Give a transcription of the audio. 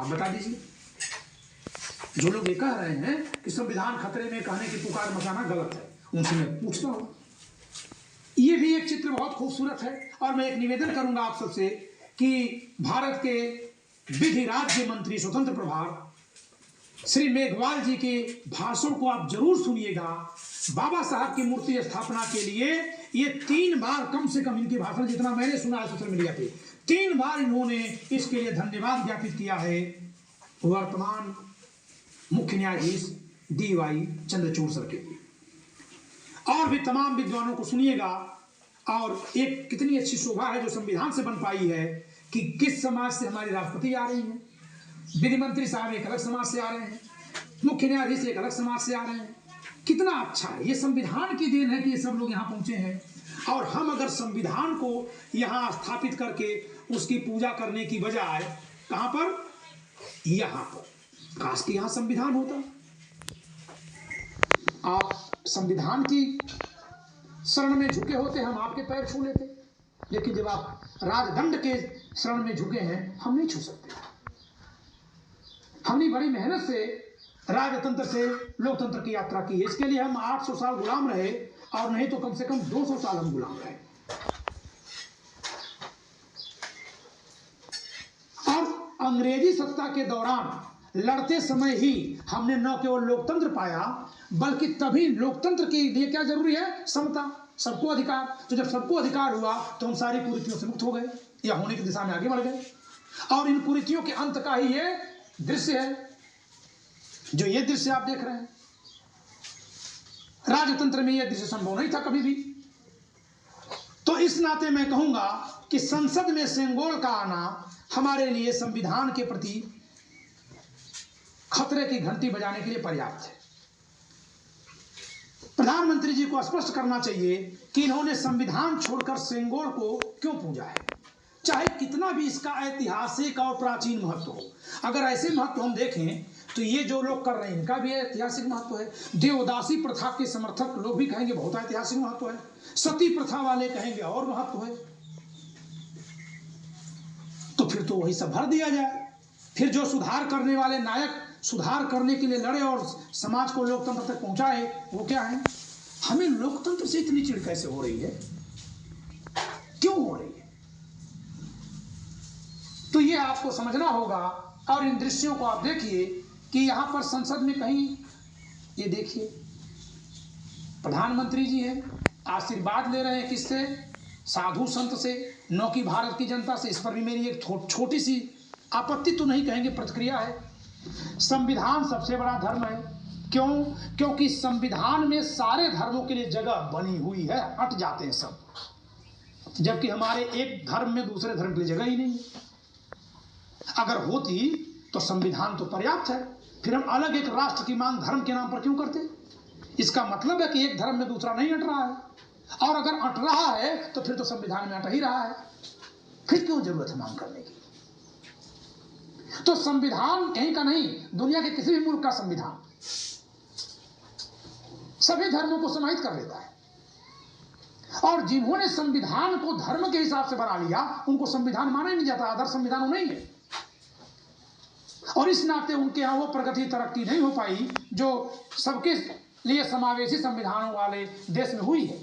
आप बता दीजिए। जो लोग ये कह रहे हैं कि संविधान खतरे में कहने की पुकार मचाना गलत है, उनसे मैं पूछता हूं। ये भी एक चित्र बहुत खूबसूरत है और मैं एक निवेदन करूंगा आप सबसे कि भारत के विधि राज्य मंत्री स्वतंत्र प्रभार श्री मेघवाल जी के भाषण को आप जरूर सुनिएगा। बाबा साहब की मूर्ति स्थापना के लिए ये 3 बार, कम से कम इनके भाषण जितना मैंने सुना है सोशल मीडिया पे, 3 बार इन्होंने इसके लिए धन्यवाद ज्ञापित किया है वर्तमान मुख्य न्यायाधीश DY चंद्रचूड़ सर के लिए। और भी तमाम विद्वानों को सुनिएगा। और एक कितनी अच्छी शोभा है जो संविधान से बन पाई है कि किस समाज से हमारी राष्ट्रपति आ रही हैं, विधि मंत्री साहब एक अलग समाज से आ रहे हैं, मुख्य न्यायाधीश एक अलग समाज से आ रहे हैं। कितना अच्छा है, ये संविधान की देन है कि ये सब लोग यहाँ पहुंचे हैं। और हम अगर संविधान को यहाँ स्थापित करके उसकी पूजा करने की बजाय कहां पर, यहाँ पर, काश कि यहाँ संविधान होता। आप संविधान की शरण में झुके होते, हम आपके पैर छू लेते, लेकिन जब आप राजदंड के शरण में झुके हैं, हम नहीं छू सकते। हमने बड़ी मेहनत से राजतंत्र से लोकतंत्र की यात्रा की है। इसके लिए हम 800 साल गुलाम रहे, और नहीं तो कम से कम 200 साल हम गुलाम रहे। और अंग्रेजी सत्ता के दौरान लड़ते समय ही हमने न केवल लोकतंत्र पाया, बल्कि तभी लोकतंत्र के लिए क्या जरूरी है, समता, सबको अधिकार। तो जब सबको अधिकार हुआ तो हम सारी कुरीतियों से मुक्त हो गए या होने की दिशा में आगे बढ़ गए। और इन कुरीतियों के अंत का ही ये दृश्य है जो ये दृश्य आप देख रहे हैं। राजतंत्र में यह दृश्य संभव नहीं था कभी भी। तो इस नाते मैं कहूंगा कि संसद में सेंगोल का आना हमारे लिए संविधान के प्रति खतरे की घंटी बजाने के लिए पर्याप्त है। प्रधानमंत्री जी को स्पष्ट करना चाहिए कि इन्होंने संविधान छोड़कर सेंगोल को क्यों पूजा है, चाहे कितना भी इसका ऐतिहासिक और प्राचीन महत्व हो। अगर ऐसे महत्व हम देखें तो ये जो लोग कर रहे हैं इनका भी ऐतिहासिक महत्व है। देवदासी प्रथा के समर्थक लोग भी कहेंगे बहुत ऐतिहासिक महत्व है, सती प्रथा वाले कहेंगे और महत्व है। तो फिर तो वही सब भर दिया जाए। फिर जो सुधार करने वाले नायक सुधार करने के लिए लड़े और समाज को लोकतंत्र तक पहुंचाए, वो क्या है? हमें लोकतंत्र से इतनी चिढ़ कैसे हो रही है, क्यों हो रही है? तो ये आपको समझना होगा। और इन दृश्यों को आप देखिए कि यहां पर संसद में कहीं, ये देखिए प्रधानमंत्री जी हैं, आशीर्वाद ले रहे हैं किससे? साधु संत से, न कि भारत की जनता से। इस पर भी मेरी एक छोटी सी आपत्ति तो नहीं कहेंगे, प्रतिक्रिया है। संविधान सबसे बड़ा धर्म है। क्यों? क्योंकि संविधान में सारे धर्मों के लिए जगह बनी हुई है, हट जाते हैं सब, जबकि हमारे एक धर्म में दूसरे धर्म के लिए जगह ही नहीं है। अगर होती तो संविधान तो पर्याप्त है, फिर हम अलग एक राष्ट्र की मांग धर्म के नाम पर क्यों करते? इसका मतलब है कि एक धर्म में दूसरा नहीं अट रहा है, और अगर अट रहा है तो फिर तो संविधान में अट ही रहा है, फिर क्यों जरूरत है मांग करने की? तो संविधान कहीं का नहीं, दुनिया के किसी भी मुल्क का संविधान सभी धर्मों को समाहित कर लेता है। और जिन्होंने संविधान को धर्म के हिसाब से बना लिया, उनको संविधान माना ही नहीं जाता, आदर्श संविधान नहीं है। और इस नाते उनके यहां वो प्रगति तरक्की नहीं हो पाई जो सबके लिए समावेशी संविधानों वाले देश में हुई है।